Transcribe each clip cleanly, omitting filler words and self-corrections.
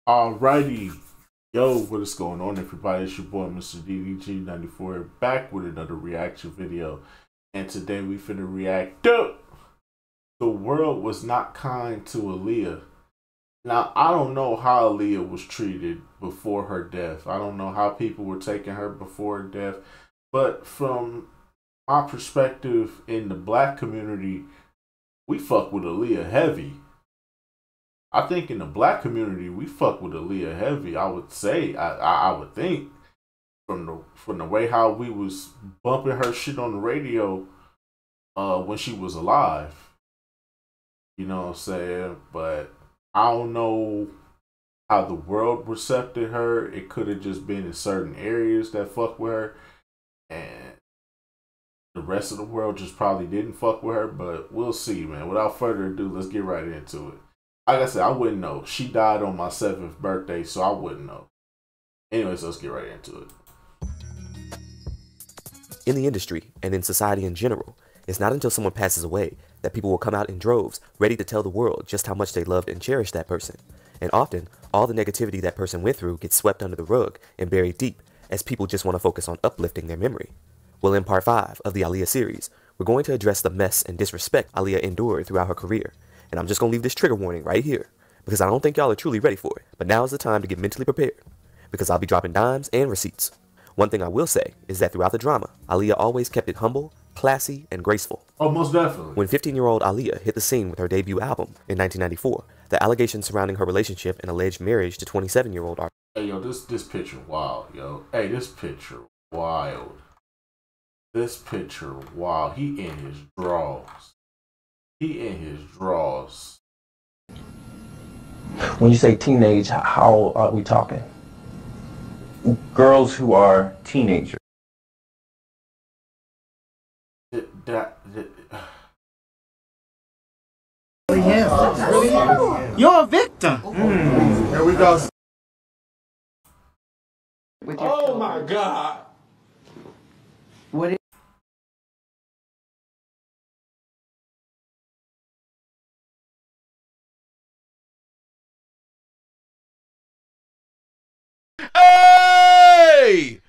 Alrighty, yo, what is going on, everybody? It's your boy, Mr. DDG94, back with another reaction video. And today we finna react to "The World Was Not Kind to Aaliyah." Now, I don't know how Aaliyah was treated before her death. I don't know how people were taking her before her death. But from my perspective in the black community, we fuck with Aaliyah heavy. I think in the black community, we fuck with Aaliyah heavy. I would say, I would think, from the way how we was bumping her shit on the radio when she was alive. You know what I'm saying? But I don't know how the world accepted her. It could have just been in certain areas that fuck with her, and the rest of the world just probably didn't fuck with her. But we'll see, man. Without further ado, let's get right into it. Like I said, I wouldn't know. She died on my 7th birthday, so I wouldn't know. Anyways, let's get right into it. In the industry, and in society in general, it's not until someone passes away that people will come out in droves, ready to tell the world just how much they loved and cherished that person. And often, all the negativity that person went through gets swept under the rug and buried deep, as people just want to focus on uplifting their memory. Well, in part 5 of the Aaliyah series, we're going to address the mess and disrespect Aaliyah endured throughout her career. And I'm just going to leave this trigger warning right here, because I don't think y'all are truly ready for it. But now is the time to get mentally prepared, because I'll be dropping dimes and receipts. One thing I will say is that throughout the drama, Aaliyah always kept it humble, classy, and graceful. Oh, most definitely. When 15-year-old Aaliyah hit the scene with her debut album in 1994, the allegations surrounding her relationship and alleged marriage to 27-year-old R. Hey, yo, this picture wild, yo. Hey, this picture wild. This picture wild. He in his drawers. He in his drawers. When you say teenage, how are we talking? Girls who are teenagers. You're a victim. Here we go. Oh my God. What is Hey!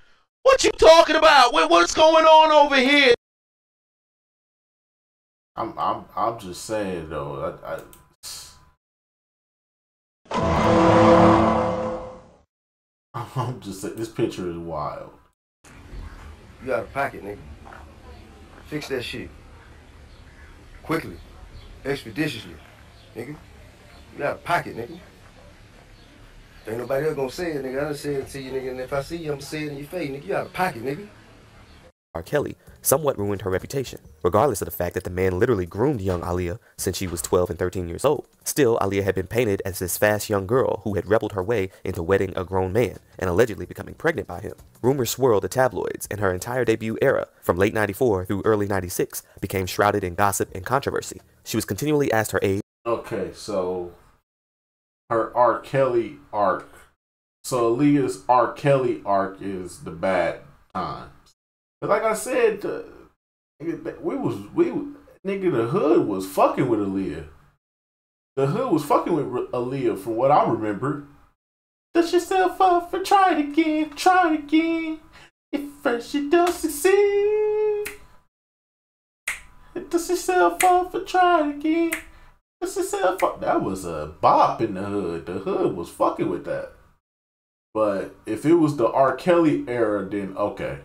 What you talking about? What's going on over here? I'm just saying though. I'm just saying this picture is wild. You out of pocket, nigga. Fix that shit. Quickly. Expeditiously. Nigga. You out of pocket, nigga. Ain't nobody else gonna say it, nigga. I done said it to you, nigga, and if I see you, I'm gonna say it in your face, nigga. You out of pocket, nigga. R. Kelly somewhat ruined her reputation, regardless of the fact that the man literally groomed young Aaliyah since she was 12 and 13 years old. Still, Aaliyah had been painted as this fast young girl who had rebelled her way into wedding a grown man and allegedly becoming pregnant by him. Rumors swirled the tabloids, and her entire debut era, from late 94 through early 96, became shrouded in gossip and controversy. She was continually asked her age. Okay, so her R. Kelly arc. So Aaliyah's R. Kelly arc is the bad times. But like I said, nigga, the hood was fucking with Aaliyah. The hood was fucking with Aaliyah from what I remember. Dust yourself up and try it again, try it again. If first you don't succeed, dust yourself up and try it again. Dust yourself up. That was a bop in the hood. The hood was fucking with that. But if it was the R. Kelly era, then okay.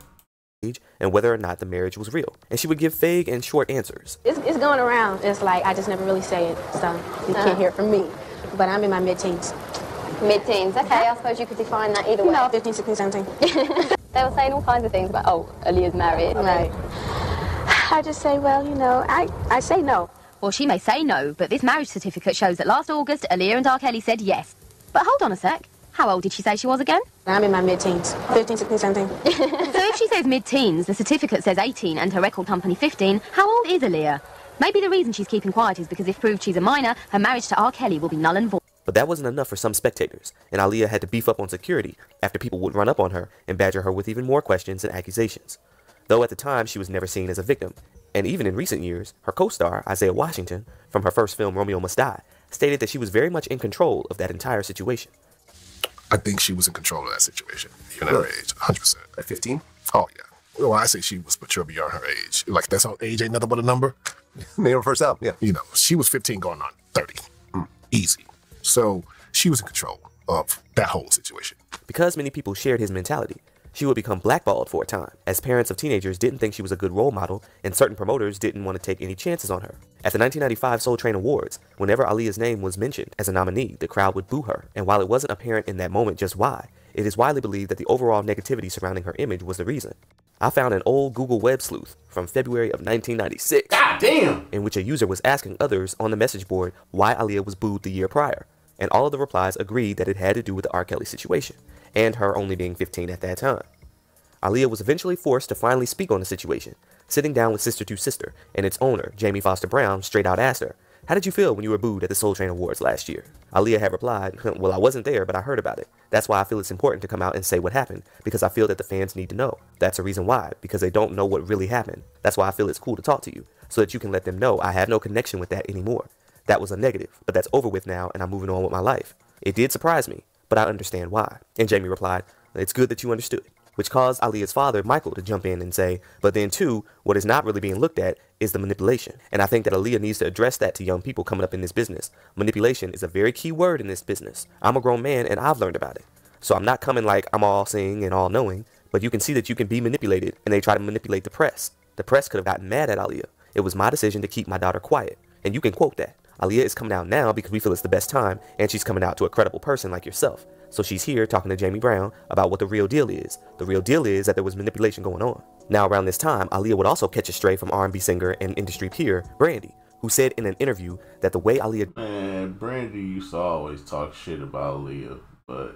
And whether or not the marriage was real, and she would give vague and short answers. It's going around. It's like I just never really say it, so you can't hear it from me. But I'm in my mid-teens. Mid-teens, okay, I suppose you could define that either way. No, 15, 16, 17. They were saying all kinds of things about, oh, Aaliyah's married. Right. I just say, well, you know, I say no. Well, she may say no, but this marriage certificate shows that last August, Aaliyah and R. Kelly said yes. But hold on a sec. How old did she say she was again? I'm in my mid-teens. 15, 16, 17. So if she says mid-teens, the certificate says 18 and her record company 15, how old is Aaliyah? Maybe the reason she's keeping quiet is because if proved she's a minor, her marriage to R. Kelly will be null and void. But that wasn't enough for some spectators, and Aaliyah had to beef up on security after people would run up on her and badger her with even more questions and accusations. Though at the time she was never seen as a victim, and even in recent years, her co-star, Isaiah Washington, from her first film Romeo Must Die, stated that she was very much in control of that entire situation. I think she was in control of that situation, even at her age, 100%. At 15? Oh, yeah. Well, I say she was mature beyond her age. Like, that's how age ain't nothing but a number. Name her first album, yeah. You know, she was 15 going on 30. Easy. So she was in control of that whole situation. Because many people shared his mentality, she would become blackballed for a time, as parents of teenagers didn't think she was a good role model, and certain promoters didn't want to take any chances on her. At the 1995 Soul Train Awards, whenever Aaliyah's name was mentioned as a nominee, the crowd would boo her, and while it wasn't apparent in that moment just why, it is widely believed that the overall negativity surrounding her image was the reason. I found an old Google web sleuth from February of 1996, God damn! in which a user was asking others on the message board why Aaliyah was booed the year prior, and all of the replies agreed that it had to do with the R. Kelly situation, and her only being 15 at that time. Aaliyah was eventually forced to finally speak on the situation, sitting down with Sister to Sister, and its owner, Jamie Foster Brown, straight out asked her, "How did you feel when you were booed at the Soul Train Awards last year?" Aaliyah had replied, "Well, I wasn't there, but I heard about it. That's why I feel it's important to come out and say what happened, because I feel that the fans need to know. That's a reason why, because they don't know what really happened. That's why I feel it's cool to talk to you, so that you can let them know I have no connection with that anymore. That was a negative, but that's over with now, and I'm moving on with my life. It did surprise me, but I understand why." And Jamie replied, "It's good that you understood," which caused Aaliyah's father, Michael, to jump in and say, "But then too, what is not really being looked at is the manipulation." And I think that Aaliyah needs to address that to young people coming up in this business. Manipulation is a very key word in this business. I'm a grown man and I've learned about it. So I'm not coming like I'm all seeing and all knowing, but you can see that you can be manipulated, and they try to manipulate the press. The press could have gotten mad at Aaliyah. It was my decision to keep my daughter quiet. And you can quote that. Aaliyah is coming out now because we feel it's the best time, and she's coming out to a credible person like yourself. So she's here talking to Jamie Brown about what the real deal is. The real deal is that there was manipulation going on. Now around this time, Aaliyah would also catch a stray from R&B singer and industry peer, Brandy, who said in an interview that the way Aaliyah... Man, Brandy used to always talk shit about Aaliyah, but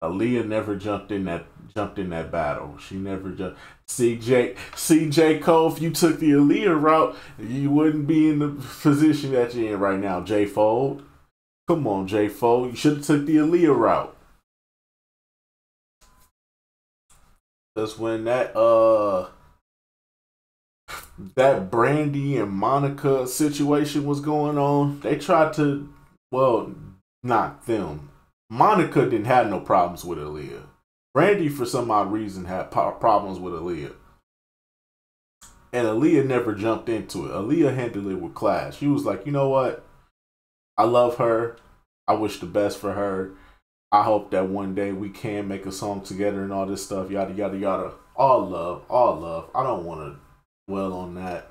Aaliyah never jumped in that battle. She never jumped. CJ Cole, if you took the Aaliyah route, you wouldn't be in the position that you're in right now, J Fold. Come on, J Fold. You should have took the Aaliyah route. That's when that Brandy and Monica situation was going on. They tried to, well, not them. Monica didn't have no problems with Aaliyah. Brandy, for some odd reason, had problems with Aaliyah. And Aaliyah never jumped into it. Aaliyah handled it with class. She was like, you know what? I love her. I wish the best for her. I hope that one day we can make a song together and all this stuff. Yada, yada, yada. All love. All love. I don't want to dwell on that.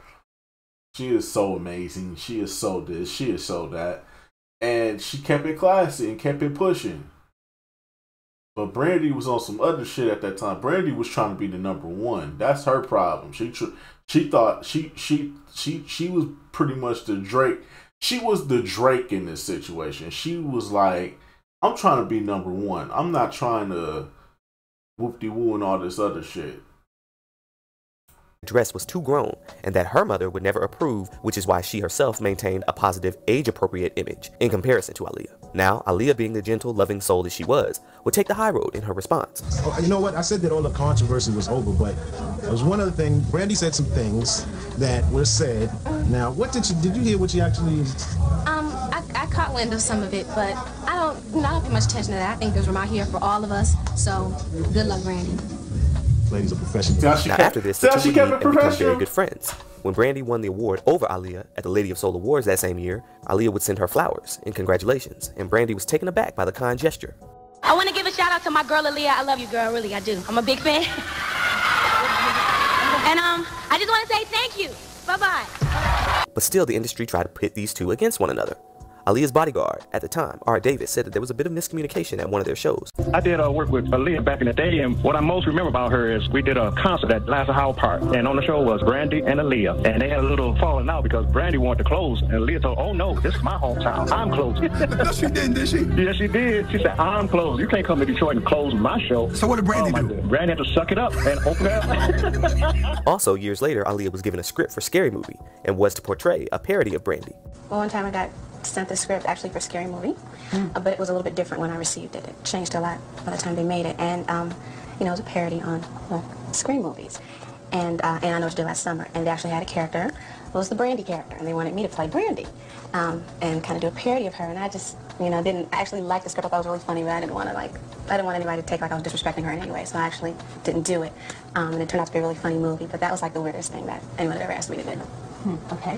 She is so amazing. She is so this. She is so that. And she kept it classy and kept it pushing. But Brandy was on some other shit at that time. Brandy was trying to be the number one. That's her problem. She thought she was pretty much the Drake. She was the Drake in this situation. She was like, I'm trying to be number one. I'm not trying to whoop-de-woo and all this other shit. Dress was too grown, and that her mother would never approve, which is why she herself maintained a positive, age-appropriate image in comparison to Aaliyah. Now, Aaliyah, being the gentle, loving soul that she was, would take the high road in her response. Oh, you know what? I said that all the controversy was over, but there was one other thing. Brandy said some things that were said. Now, what did you hear what she actually... I caught wind of some of it, but I don't pay much attention to that. I think those were out here for all of us, so good luck, Brandy. Ladies are professional. Now after this, the two would meet and become very good friends. When Brandy won the award over Aaliyah at the Lady of Soul Awards that same year, Aaliyah would send her flowers and congratulations, and Brandy was taken aback by the kind gesture. I want to give a shout out to my girl Aaliyah. I love you, girl, really, I do. I'm a big fan. And I just want to say thank you. Bye-bye. But still, the industry tried to pit these two against one another. Aaliyah's bodyguard at the time, Art Davis, said that there was a bit of miscommunication at one of their shows. I did work with Aaliyah back in the day, and what I most remember about her is we did a concert at Lassa Howell Park, and on the show was Brandy and Aaliyah, and they had a little falling out because Brandy wanted to close, and Aaliyah told, "Oh no, this is my hometown. I'm closing." No, she didn't, did she? Yeah, she did. She said, "I'm closed. You can't come to Detroit and close my show." So what did Brandy do? Brandy had to suck it up and open it up. Also, years later, Aaliyah was given a script for Scary Movie and was to portray a parody of Brandy. Well, one time I got sent the script actually for Scary Movie, but it was a little bit different when I received it. It changed a lot by the time they made it, and you know, it was a parody on Scary movies. And I know what you did last summer, and they actually had a character was the Brandy character, and they wanted me to play Brandy, and kind of do a parody of her. And I just, didn't actually like the script. I thought it was really funny, but I didn't want anybody to take like I was disrespecting her in any way. So I actually didn't do it, and it turned out to be a really funny movie. But that was like the weirdest thing that anyone had ever asked me to do. Okay.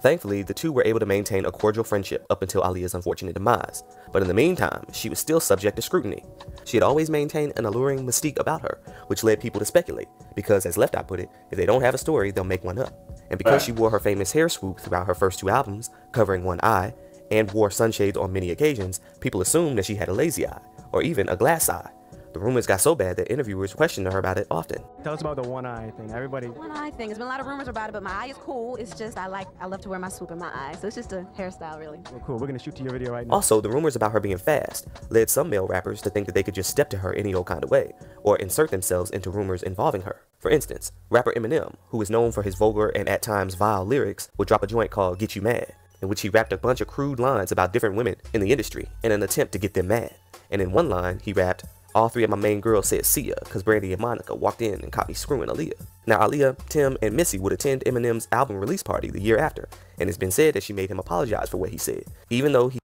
Thankfully, the two were able to maintain a cordial friendship up until Aaliyah's unfortunate demise. But in the meantime, she was still subject to scrutiny. She had always maintained an alluring mystique about her, which led people to speculate, because as Left Eye put it, if they don't have a story, they'll make one up. And because she wore her famous hair swoop throughout her first 2 albums, covering one eye, and wore sunshades on many occasions, people assumed that she had a lazy eye, or even a glass eye. The rumors got so bad that interviewers questioned her about it often. Tell us about the one eye thing. Everybody. One eye thing. There's been a lot of rumors about it, but my eye is cool. It's just I love to wear my swoop in my eye, so it's just a hairstyle, really. Well, cool. We're gonna shoot to your video right now. Also, the rumors about her being fast led some male rappers to think that they could just step to her any old kind of way, or insert themselves into rumors involving her. For instance, rapper Eminem, who is known for his vulgar and at times vile lyrics, would drop a joint called Get You Mad, in which he rapped a bunch of crude lines about different women in the industry in an attempt to get them mad. And in one line, he rapped, "All 3 of my main girls said see ya, cause Brandy and Monica walked in and caught me screwing Aaliyah." Now Aaliyah, Tim, and Missy would attend Eminem's album release party the year after, and it's been said that she made him apologize for what he said, even though he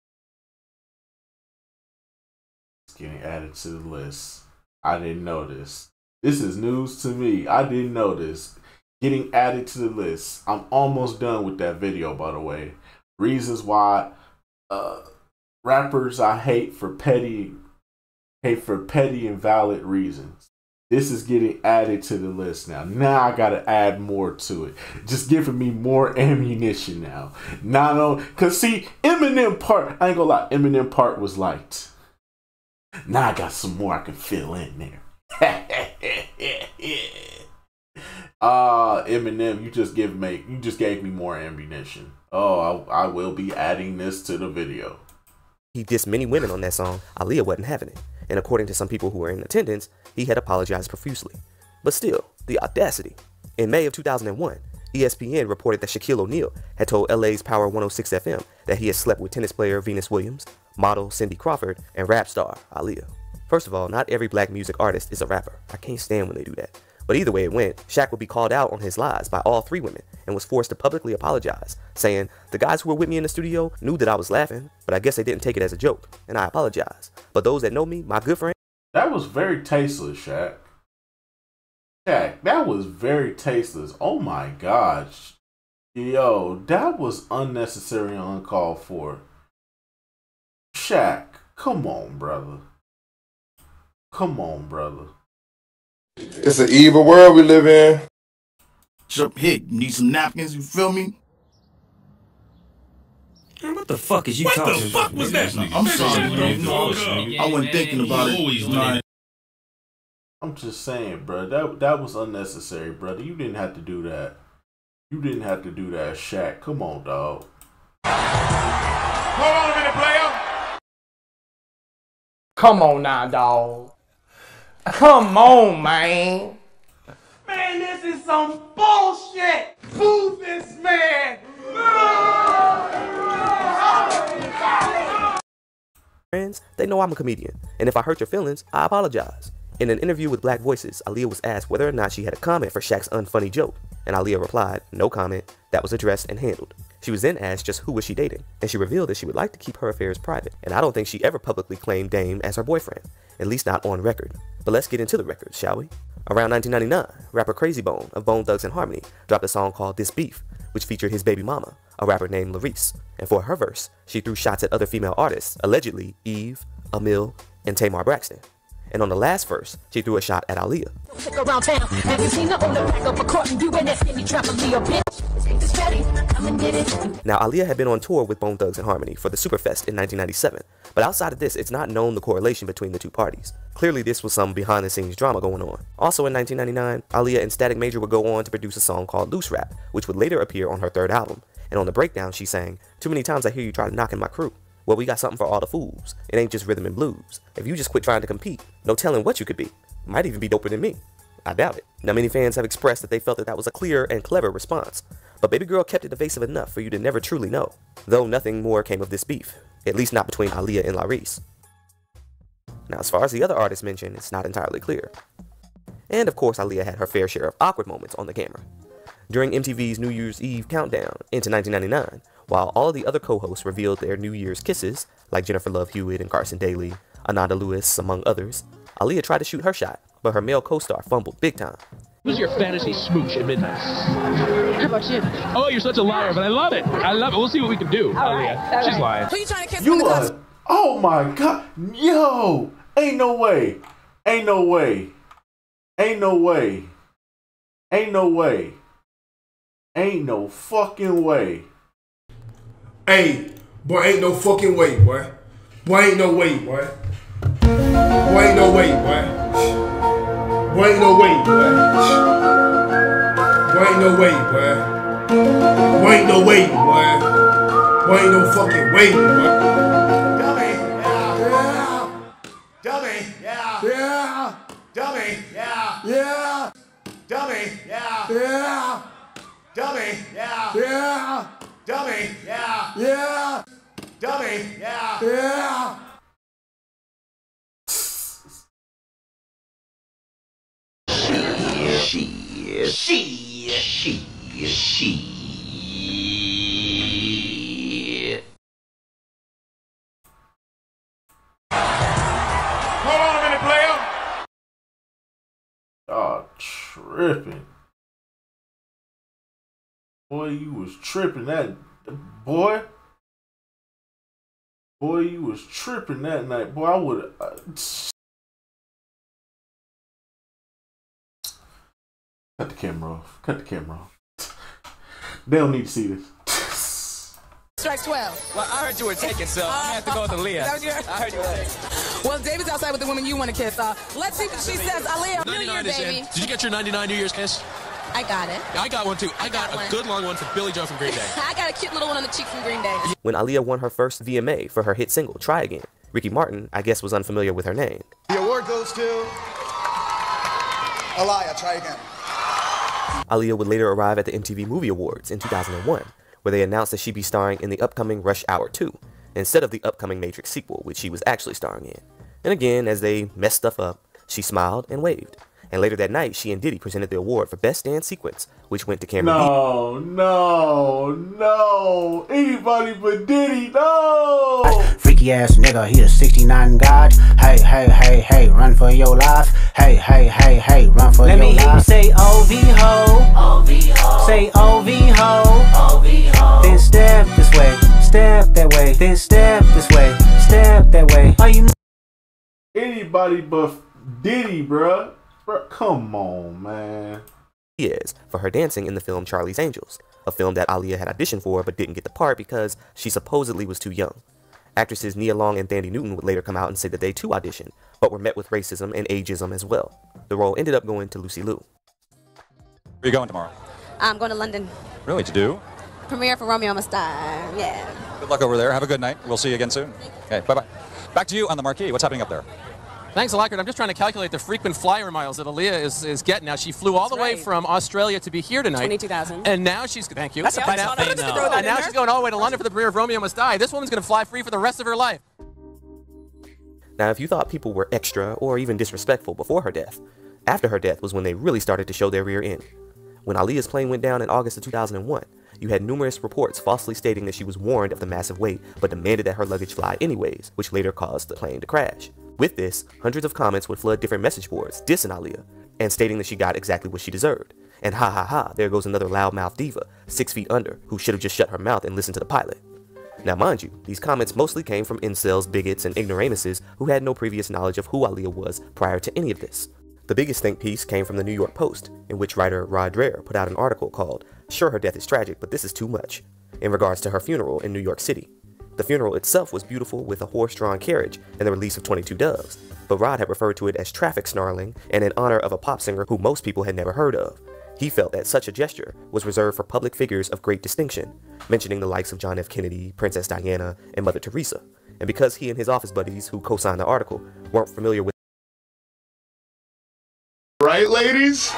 getting added to the list. I didn't know this. This is news to me. I didn't know this. Getting added to the list. I'm almost done with that video, by the way. Reasons why rappers I hate for petty and valid reasons. This is getting added to the list now. Now I gotta add more to it. Just giving me more ammunition now. Not on, cause see, Eminem part, I ain't gonna lie, Eminem part was liked. Now I got some more I can fill in there. Eminem, you just gave me more ammunition. Oh, I will be adding this to the video. He dissed many women on that song. Aaliyah wasn't having it, and according to some people who were in attendance, he had apologized profusely. But still, the audacity. In May of 2001, ESPN reported that Shaquille O'Neal had told LA's Power 106 FM that he had slept with tennis player Venus Williams, model Cindy Crawford, and rap star Aaliyah. First of all, not every black music artist is a rapper. I can't stand when they do that. But either way it went, Shaq would be called out on his lies by all 3 women and was forced to publicly apologize, saying, "The guys who were with me in the studio knew that I was laughing, but I guess they didn't take it as a joke, and I apologize. But those that know me, my good friend..." That was very tasteless, Shaq. Shaq, that was very tasteless. Oh my gosh. Yo, that was unnecessary and uncalled for. Shaq, come on, brother. Come on, brother. It's an evil world we live in. Up here, you need some napkins, you feel me? Man, what the fuck is you talking about? What the fuck was that? I'm sorry, bro. I wasn't thinking about it. I'm just saying, bro. That was unnecessary, brother. You didn't have to do that. You didn't have to do that, Shaq. Come on, dog. Hold on a minute, player. Come on now, dog. Come on, man. Man, this is some bullshit. Boo this man. Friends, they know I'm a comedian, and if I hurt your feelings, I apologize. In an interview with Black Voices, Aaliyah was asked whether or not she had a comment for Shaq's unfunny joke, and Aaliyah replied, "No comment, that was addressed and handled." She was then asked just who was she dating, and she revealed that she would like to keep her affairs private, and I don't think she ever publicly claimed Dame as her boyfriend, at least not on record. But let's get into the records, shall we? Around 1999, rapper Crazy Bone of Bone Thugs and Harmony dropped a song called This Beef, which featured his baby mama, a rapper named Larice, and for her verse, she threw shots at other female artists, allegedly Eve, Amil, and Tamar Braxton. And on the last verse, she threw a shot at Aaliyah. Now, Aaliyah had been on tour with Bone Thugs and Harmony for the Superfest in 1997, but outside of this, it's not known the correlation between the two parties. Clearly, this was some behind-the-scenes drama going on. Also in 1999, Aaliyah and Static Major would go on to produce a song called Loose Rap, which would later appear on her 3rd album. And on the breakdown, she sang, "Too many times I hear you try to knock in my crew. Well, we got something for all the fools. It ain't just rhythm and blues. If you just quit trying to compete, no telling what you could be. Might even be doper than me." I doubt it. Now, many fans have expressed that they felt that that was a clear and clever response, but Baby Girl kept it evasive enough for you to never truly know, though nothing more came of this beef, at least not between Aaliyah and Larice. Now, as far as the other artists mentioned, it's not entirely clear. And of course, Aaliyah had her fair share of awkward moments on the camera. during MTV's New Year's Eve countdown into 1999, while all of the other co-hosts revealed their New Year's kisses, like Jennifer Love Hewitt and Carson Daly, Ananda Lewis, among others, Aaliyah tried to shoot her shot, but her male co-star fumbled big time. Who's your fantasy smooch at midnight? How about you? Oh, you're such a liar, but I love it. I love it. We'll see what we can do, Aaliyah. She's lying. Who you trying to kiss? You are. Oh my God. Yo. Ain't no way. Ain't no way. Ain't no way. Ain't no way. Ain't no fucking way. Hey, boy, ain't no fucking way, boy. Boy, ain't no way, boy. Boy, ain't no way, boy. Boy, ain't no way, boy. Boy, ain't no way, boy. Boy, ain't no way, boy. Boy, ain't no fucking way, boy. Dummy, yeah. Dummy, yeah. Yeah. Dummy, yeah. Yeah. Dummy, yeah. Yeah. Dummy, yeah. Yeah. Dummy, yeah. Yeah. Dummy, yeah. Yeah. Hold on a minute, player. Oh, tripping. Boy, you was tripping that boy. Boy, you was tripping that night. Boy, I would cut the camera off. Cut the camera off. They don't need to see this. Strike 12. Well, I heard you were taken, so I have to go with Aaliyah. That was yours? I heard you were. Well, David's outside with the woman you want to kiss. Let's see what she says. Aaliyah, New Year, baby. Did you get your 99 New Year's kiss? I got it. I got one, too. I got a good long one from Billy Joe from Green Day. I got a cute little one on the cheek from Green Day. When Aaliyah won her first VMA for her hit single, Try Again, Ricky Martin, I guess, was unfamiliar with her name. The award goes to Aaliyah, Try Again. Aaliyah would later arrive at the MTV Movie Awards in 2001, where they announced that she'd be starring in the upcoming Rush Hour 2, instead of the upcoming Matrix sequel, which she was actually starring in. And again, as they messed stuff up, she smiled and waved. And later that night, she and Diddy presented the award for Best Dance Sequence, which went to Cameron No. Anybody but Diddy, no. Freaky ass nigga, he a 69 god. Hey, run for your life. Hey, run for your life. Let me hear you say OV-ho. Say OV-ho. Then step this way, step that way. Then step this way, step that way. Are you anybody but Diddy, bruh? Come on, man. Is for her dancing in the film Charlie's Angels, a film that Aaliyah had auditioned for but didn't get the part because she supposedly was too young. Actresses Nia Long and Thandie Newton would later come out and say that they too auditioned, but were met with racism and ageism as well. The role ended up going to Lucy Liu. Where are you going tomorrow? I'm going to London. Really, to do? Premiere for Romeo Must Die. Yeah. Good luck over there. Have a good night. We'll see you again soon. Okay, bye-bye. Back to you on the marquee. What's happening up there? Thanks, Alacrity. I'm just trying to calculate the frequent flyer miles that Aaliyah is getting now. She flew all the way from Australia to be here tonight. 22,000. And now she's, thank you. That's a price and on it. and now she's going all the way to London for the premiere of Romeo Must Die. This woman's going to fly free for the rest of her life. Now, if you thought people were extra or even disrespectful before her death, after her death was when they really started to show their rear end. When Aaliyah's plane went down in August of 2001, you had numerous reports falsely stating that she was warned of the massive weight, but demanded that her luggage fly anyways, which later caused the plane to crash. With this, hundreds of comments would flood different message boards, dissing Aaliyah, and stating that she got exactly what she deserved. And ha ha ha, there goes another loudmouth diva, 6 feet under, who should have just shut her mouth and listened to the pilot. Now mind you, these comments mostly came from incels, bigots, and ignoramuses who had no previous knowledge of who Aaliyah was prior to any of this. The biggest think piece came from the New York Post, in which writer Rod Dreher put out an article called "Sure, her death is tragic, but this is too much," in regards to her funeral in New York City. The funeral itself was beautiful with a horse-drawn carriage and the release of 22 doves, but Rod had referred to it as traffic snarling and in honor of a pop singer who most people had never heard of. He felt that such a gesture was reserved for public figures of great distinction, mentioning the likes of John F. Kennedy, Princess Diana, and Mother Teresa. And because he and his office buddies who co-signed the article weren't familiar with Right, ladies?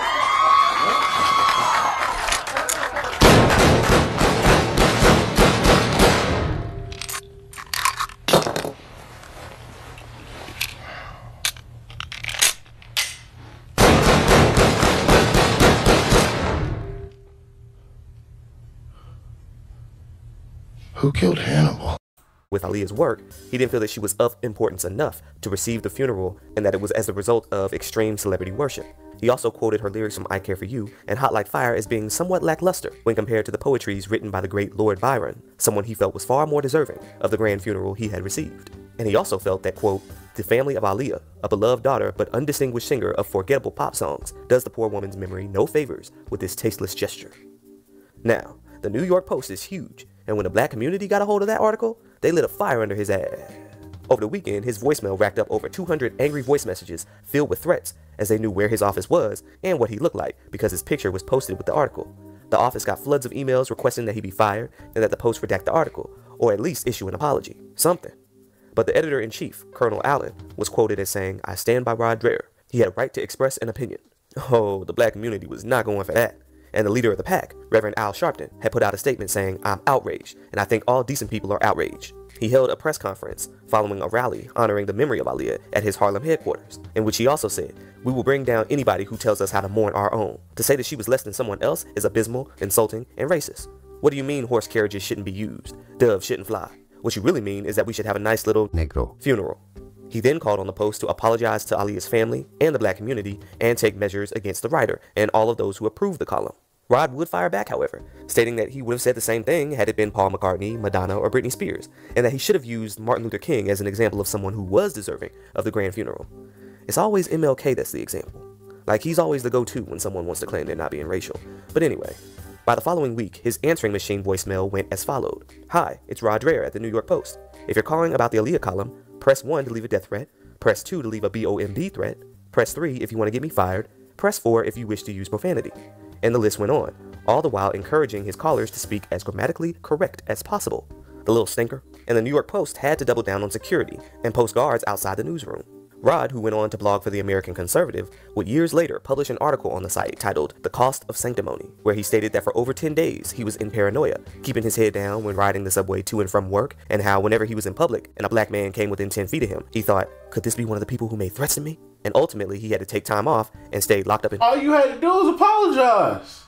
Who killed Hannibal? With Aaliyah's work, he didn't feel that she was of importance enough to receive the funeral and that it was as a result of extreme celebrity worship. He also quoted her lyrics from I Care For You and Hot Like Fire as being somewhat lackluster when compared to the poetries written by the great Lord Byron, someone he felt was far more deserving of the grand funeral he had received. And he also felt that, quote, the family of Aaliyah, a beloved daughter but undistinguished singer of forgettable pop songs, does the poor woman's memory no favors with this tasteless gesture. Now, the New York Post is huge, and when the black community got a hold of that article, they lit a fire under his ass. Over the weekend, his voicemail racked up over 200 angry voice messages filled with threats, as they knew where his office was and what he looked like because his picture was posted with the article. The office got floods of emails requesting that he be fired and that the Post redact the article, or at least issue an apology. Something. But the editor-in-chief, Colonel Allen, was quoted as saying, I stand by Rod Dreher. He had a right to express an opinion. Oh, the black community was not going for that. And the leader of the pack, Reverend Al Sharpton, had put out a statement saying, I'm outraged, and I think all decent people are outraged. He held a press conference following a rally honoring the memory of Aaliyah at his Harlem headquarters, in which he also said, we will bring down anybody who tells us how to mourn our own. To say that she was less than someone else is abysmal, insulting, and racist. What do you mean horse carriages shouldn't be used? Doves shouldn't fly. What you really mean is that we should have a nice little Negro funeral. He then called on the Post to apologize to Aaliyah's family and the black community and take measures against the writer and all of those who approved the column. Rod would fire back, however, stating that he would have said the same thing had it been Paul McCartney, Madonna, or Britney Spears, and that he should have used Martin Luther King as an example of someone who was deserving of the grand funeral. It's always MLK that's the example. Like, he's always the go-to when someone wants to claim they're not being racial. But anyway, by the following week, his answering machine voicemail went as followed. Hi, it's Rod Dreher at the New York Post. If you're calling about the Aaliyah column, press 1 to leave a death threat, press 2 to leave a BOMB threat, press 3 if you want to get me fired, press 4 if you wish to use profanity. And the list went on, all the while encouraging his callers to speak as grammatically correct as possible. The little stinker. And the New York Post had to double down on security and post guards outside the newsroom. Rod, who went on to blog for the American Conservative, would years later publish an article on the site titled The Cost of Sanctimony, where he stated that for over 10 days he was in paranoia, keeping his head down when riding the subway to and from work, and how whenever he was in public and a black man came within 10 feet of him, he thought, could this be one of the people who made threats to me? And ultimately he had to take time off and stayed locked up in— All you had to do was apologize.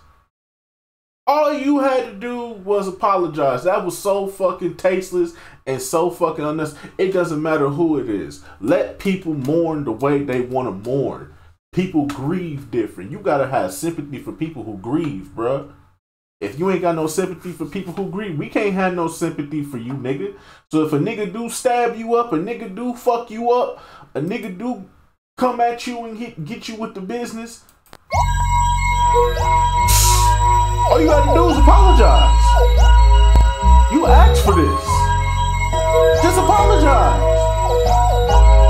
All you had to do was apologize. That was so fucking tasteless and so fucking unnecessary. It doesn't matter who it is. Let people mourn the way they want to mourn. People grieve different. You gotta have sympathy for people who grieve, bruh. If you ain't got no sympathy for people who grieve, we can't have no sympathy for you, nigga. So if a nigga do stab you up, a nigga do fuck you up, a nigga do come at you and get you with the business, all you gotta do is apologize. You asked for this. Just apologize.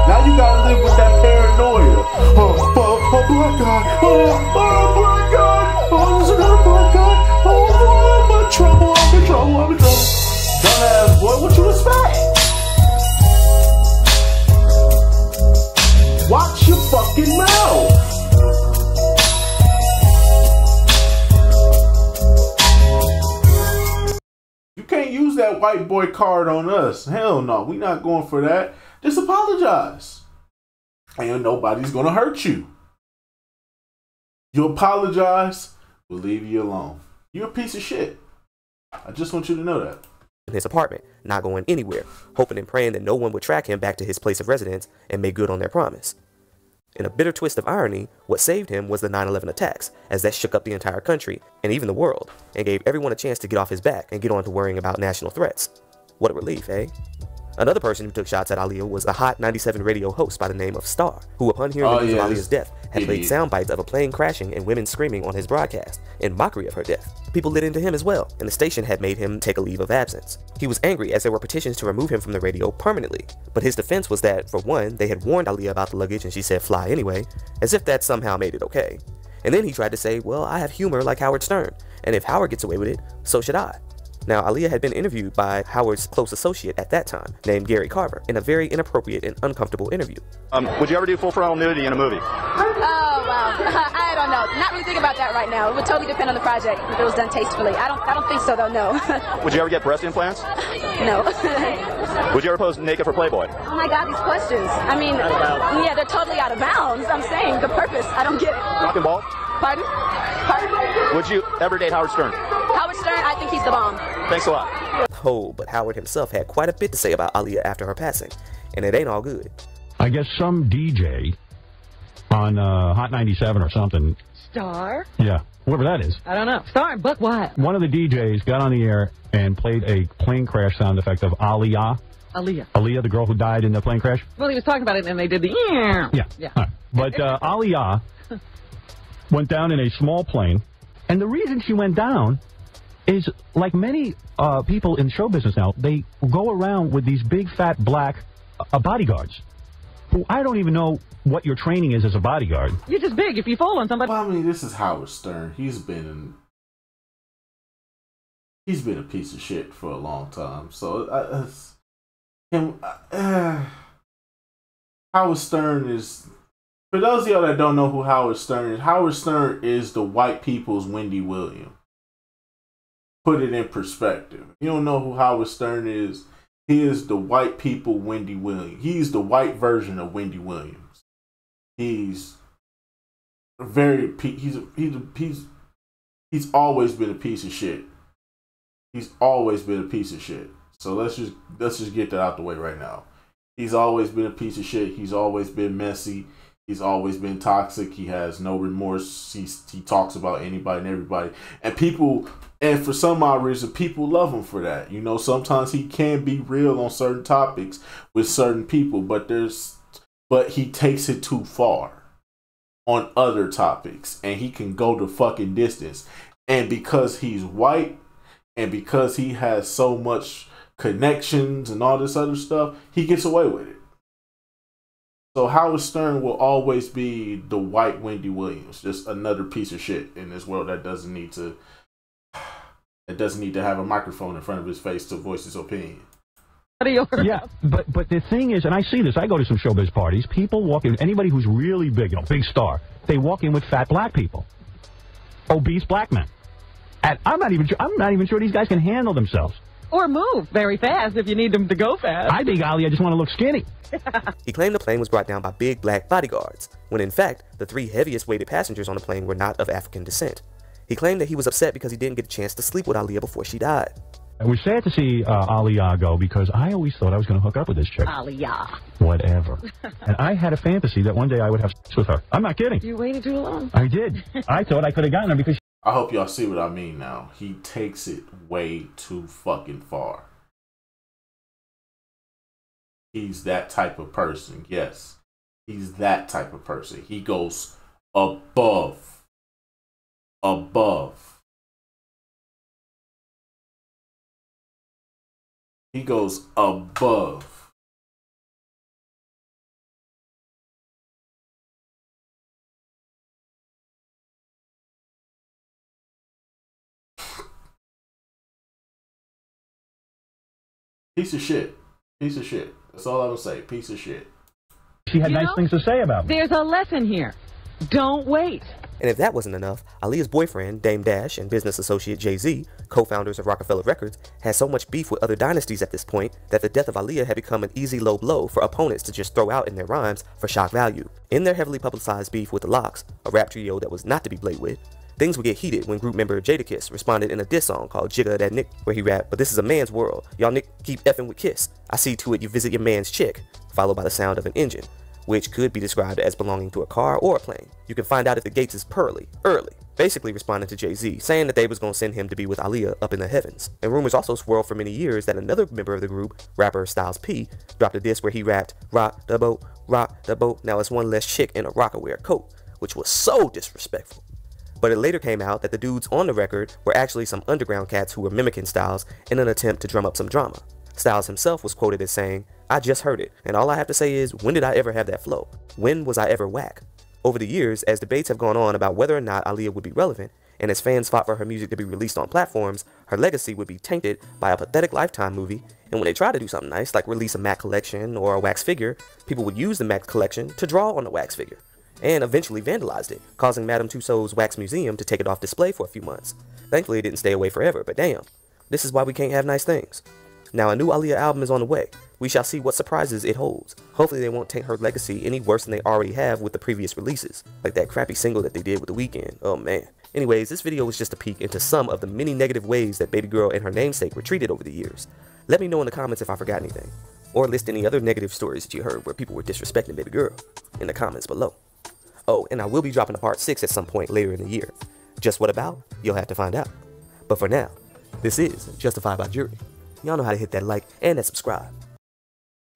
Now you gotta live with that paranoia. Oh, black guy. Oh, black guy. Oh, there's another black guy. Oh, I'm in trouble. I'm in trouble. I'm in trouble. Dumbass boy, what you expect? Watch your fucking mouth. You can't use that white boy card on us. Hell no, we not going for that. Just apologize. And nobody's gonna hurt you. You apologize, we'll leave you alone. You're a piece of shit. I just want you to know that. In his apartment, not going anywhere, hoping and praying that no one would track him back to his place of residence and make good on their promise. In a bitter twist of irony, what saved him was the 9/11 attacks, as that shook up the entire country, and even the world, and gave everyone a chance to get off his back and get on to worrying about national threats. What a relief, eh? Another person who took shots at Aaliyah was a Hot 97 radio host by the name of Star, who upon hearing the news of Aaliyah's death, had played sound bites of a plane crashing and women screaming on his broadcast, in mockery of her death. People lit into him as well, and the station had made him take a leave of absence. He was angry as there were petitions to remove him from the radio permanently, but his defense was that, for one, they had warned Aaliyah about the luggage and she said fly anyway, as if that somehow made it okay. And then he tried to say, well, I have humor like Howard Stern, and if Howard gets away with it, so should I. Now, Aaliyah had been interviewed by Howard's close associate at that time, named Gary Carver, in a very inappropriate and uncomfortable interview. Would you ever do full frontal nudity in a movie? Oh, wow. I don't know. Not really thinking about that right now. It would totally depend on the project if it was done tastefully. I don't think so, though, no. Would you ever get breast implants? No. Would you ever pose naked for Playboy? Oh my God, these questions. I mean, yeah, they're totally out of bounds. I'm saying the purpose. I don't get it. Knocking balls? Pardon? Pardon? Would you ever date Howard Stern? Howard Stern, I think he's the bomb. Thanks a lot. cold, but Howard himself had quite a bit to say about Aaliyah after her passing, and it ain't all good. I guess some DJ on Hot 97 or something. Star? Yeah, whoever that is. I don't know. Star, but what? One of the DJs got on the air and played a plane crash sound effect of Aaliyah. Aaliyah, the girl who died in the plane crash? Well, he was talking about it, and they did the Yeah. All right. But Aaliyah went down in a small plane, and the reason she went down is, like many people in show business now, they go around with these big, fat, black bodyguards, who I don't even know what your training is as a bodyguard. You're just big if you fall on somebody. Well, I mean, this is Howard Stern. He's been a piece of shit for a long time. So Howard Stern is, for those of y'all that don't know who Howard Stern is the white people's Wendy Williams. Put it in perspective. You don't know who Howard Stern is. He is the white people Wendy Williams. He's the white version of Wendy Williams. He's always been a piece of shit. He's always been a piece of shit. So let's just get that out the way right now. He's always been a piece of shit. He's always been messy. He's always been toxic. He has no remorse. He talks about anybody and everybody. And for some odd reason, people love him for that. You know, sometimes he can be real on certain topics with certain people, but he takes it too far on other topics, and he can go the fucking distance. And because he's white, and because he has so much connections and all this other stuff, he gets away with it. So Howard Stern will always be the white Wendy Williams, just another piece of shit in this world that doesn't need to have a microphone in front of his face to voice his opinion. Yeah, but the thing is, and I see this, I go to some showbiz parties, people walk in, anybody who's really big, big star, they walk in with fat black people, obese black men. And I'm not even sure these guys can handle themselves. Or move very fast if you need them to go fast. I think Aaliyah just want to look skinny. He claimed the plane was brought down by big black bodyguards, when in fact, the 3 heaviest weighted passengers on the plane were not of African descent. He claimed that he was upset because he didn't get a chance to sleep with Aaliyah before she died. It was sad to see Aaliyah go, because I always thought I was going to hook up with this chick. Aaliyah. Whatever. And I had a fantasy that one day I would have sex with her. I'm not kidding. You waited too long. I did. I thought I could have gotten her because... I hope y'all see what I mean now. He takes it way too fucking far. He's that type of person. Yes. He's that type of person. He goes above. He goes above. Piece of shit. Piece of shit. That's all I'm gonna say. Piece of shit. She had nice things to say about me. There's a lesson here. Don't wait. And if that wasn't enough, Aaliyah's boyfriend, Dame Dash, and business associate Jay-Z, co-founders of Rockefeller Records, had so much beef with other dynasties at this point that the death of Aaliyah had become an easy low blow for opponents to just throw out in their rhymes for shock value. In their heavily publicized beef with the Lox, a rap trio that was not to be played with, things would get heated when group member Jadakiss responded in a diss song called Jigga That Nick, where he rapped, "But this is a man's world. Y'all Nick keep effing with Kiss. I see to it you visit your man's chick," followed by the sound of an engine, which could be described as belonging to a car or a plane. You can find out if the Gates is early, basically responding to Jay-Z, saying that they was gonna send him to be with Aaliyah up in the heavens. And rumors also swirled for many years that another member of the group, rapper Styles P, dropped a diss where he rapped, rock the boat, now it's one less chick in a Rocawear coat," which was so disrespectful. But it later came out that the dudes on the record were actually some underground cats who were mimicking Styles in an attempt to drum up some drama. Styles himself was quoted as saying, "I just heard it, and all I have to say is, when did I ever have that flow? When was I ever whack?" Over the years, as debates have gone on about whether or not Aaliyah would be relevant, and as fans fought for her music to be released on platforms, her legacy would be tainted by a pathetic Lifetime movie, and when they tried to do something nice, like release a MAC collection or a wax figure, people would use the MAC collection to draw on the wax figure, and eventually vandalized it, causing Madame Tussauds Wax Museum to take it off display for a few months. Thankfully, it didn't stay away forever, but damn, this is why we can't have nice things. Now, a new Aaliyah album is on the way. We shall see what surprises it holds. Hopefully they won't taint her legacy any worse than they already have with the previous releases, like that crappy single that they did with The Weeknd. Oh man. Anyways, this video was just a peek into some of the many negative ways that baby girl and her namesake were treated over the years. Let me know in the comments if I forgot anything, or list any other negative stories that you heard where people were disrespecting baby girl in the comments below. Oh, and I will be dropping a part 6 at some point later in the year. Just what about? You'll have to find out. But for now, this is Justified by Jury. Y'all know how to hit that like and that subscribe.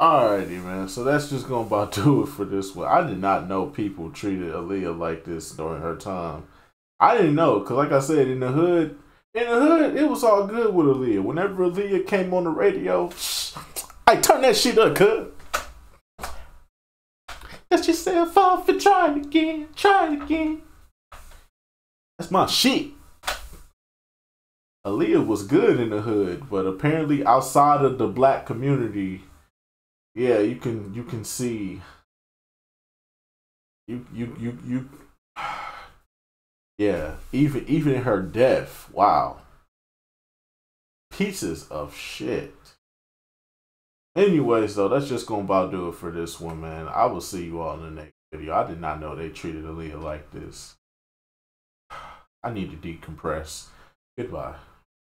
Alrighty, man. So that's just gonna about do it for this one. I did not know people treated Aaliyah like this during her time. I didn't know, cause like I said, in the hood, it was all good with Aaliyah. Whenever Aaliyah came on the radio, I turn that shit up, cuz. Dust yourself off and try it again, try it again. That's my shit. Aaliyah was good in the hood, but apparently outside of the black community, yeah, you can see yeah, even in her death, wow. Pieces of shit. Anyways, though, that's just gonna about do it for this one, man. I will see you all in the next video. I did not know they treated Aaliyah like this. I need to decompress. Goodbye.